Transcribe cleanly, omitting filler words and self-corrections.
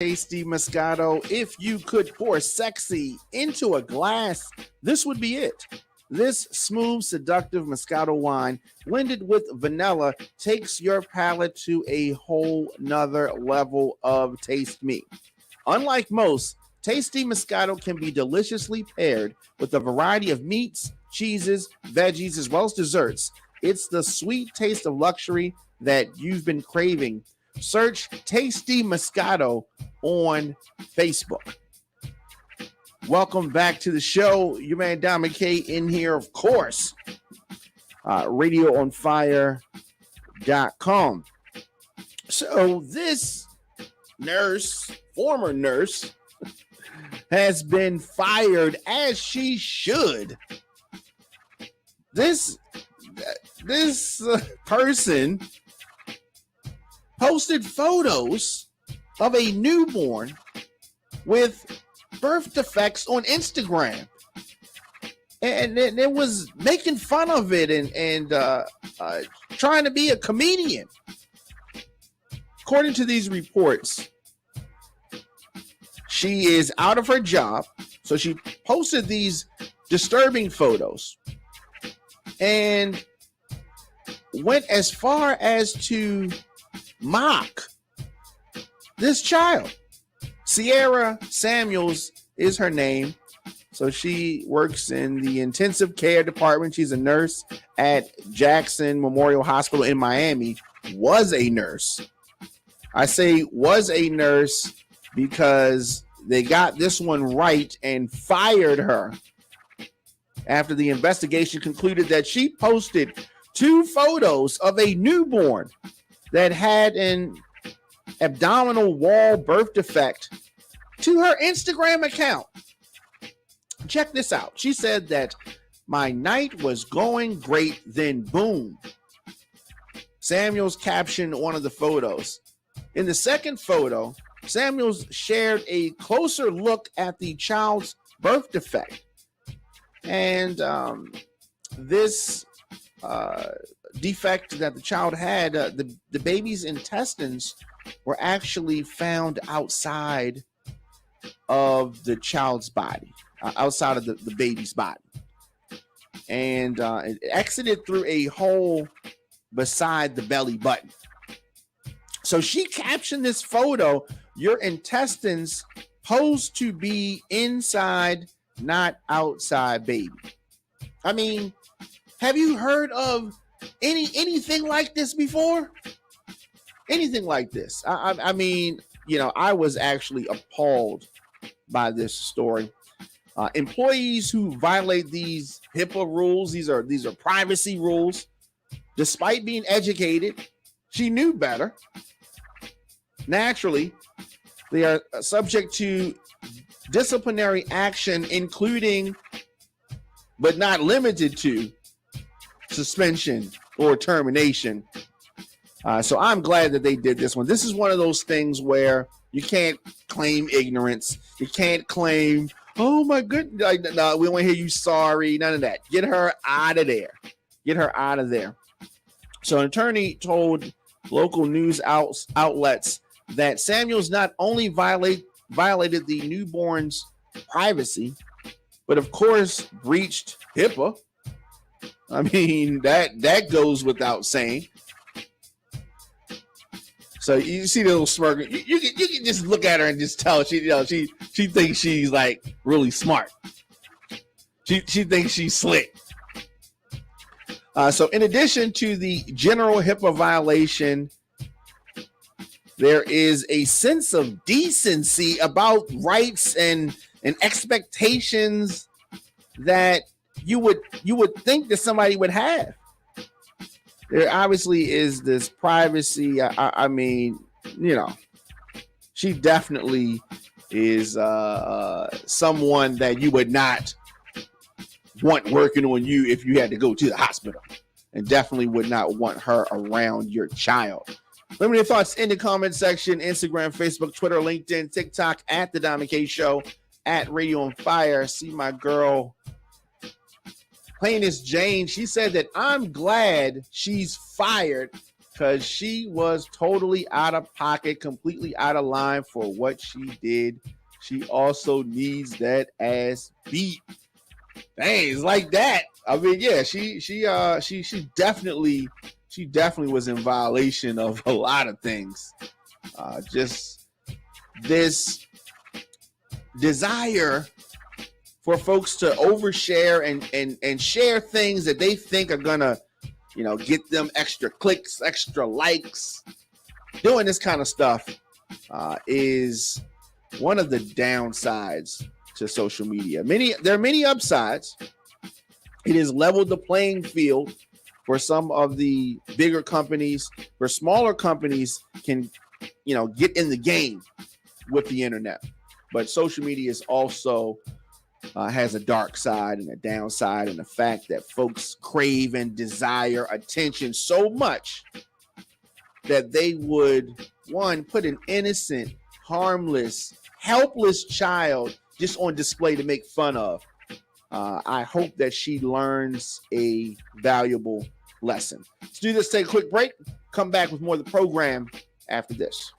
Tasty Moscato. If you could pour sexy into a glass, this would be it. This smooth, seductive Moscato wine, blended with vanilla, takes your palate to a whole nother level of taste me. Unlike most, Tasty Moscato can be deliciously paired with a variety of meats, cheeses, veggies, as well as desserts. It's the sweet taste of luxury that you've been craving. Search Tasty Moscato on Facebook. Welcome back to the show. Your man Don McKay in here, of course. RadioOnFire.com. So this nurse, former nurse, has been fired, as she should. This person posted photos of a newborn with birth defects on Instagram, and it was making fun of it and trying to be a comedian. According to these reports, she is out of her job, so she posted these disturbing photos and went as far as to mock this child. Sierra Samuels is her name. So she works in the intensive care department. She's a nurse at Jackson Memorial Hospital in Miami. Was a nurse. I say was a nurse because they got this one right and fired her after the investigation concluded that she posted 2 photos of a newborn that had an abdominal wall birth defect to her Instagram account. Check this out. She said that my night was going great, then boom. Samuels captioned one of the photos. In the second photo, Samuels shared a closer look at the child's birth defect. And this defect that the child had, the baby's intestines were actually found outside of the child's body, outside of the baby's body. And it exited through a hole beside the belly button. So she captioned this photo, your intestines supposed to be inside, not outside, baby. I mean, have you heard of anything like this before? Anything like this? I mean, you know, I was actually appalled by this story. Employees who violate these HIPAA rules, these are privacy rules, despite being educated, she knew better. Naturally, they are subject to disciplinary action, including, but not limited to, suspension or termination. So I'm glad that they did this one. This is one of those things where you can't claim ignorance. You can't claim, oh my goodness, no, we don't want to hear you sorry, none of that. Get her out of there. Get her out of there. So an attorney told local news outlets that Samuels not only violated the newborn's privacy, but of course breached HIPAA. I mean, that goes without saying. So you see the little smirk. You can just look at her and just tell she thinks she's like really smart. She thinks she's slick. So in addition to the general HIPAA violation, there is a sense of decency about rights and expectations that you would think that somebody would have. There obviously is this privacy. I mean, you know, she definitely is someone that you would not want working on you if you had to go to the hospital, and definitely would not want her around your child. Let me know your thoughts in the comment section. Instagram, Facebook, Twitter, LinkedIn, TikTok, at The Don McKay Show, at Radio on Fire. See my girl Plainest Jane. She said that I'm glad she's fired because she was totally out of pocket, completely out of line for what she did. She also needs that ass beat. Things like that. I mean, yeah, she definitely was in violation of a lot of things. Just this desire for folks to overshare and share things that they think are gonna, get them extra clicks, extra likes. Doing this kind of stuff is one of the downsides to social media. There are many upsides. It has leveled the playing field for some of the bigger companies, where smaller companies can, get in the game with the internet. But social media is also has a dark side and a downside, and the fact that folks crave and desire attention so much that they would, one, put an innocent, harmless, helpless child just on display to make fun of. I hope that she learns a valuable lesson. Let's do this, take a quick break, come back with more of the program after this.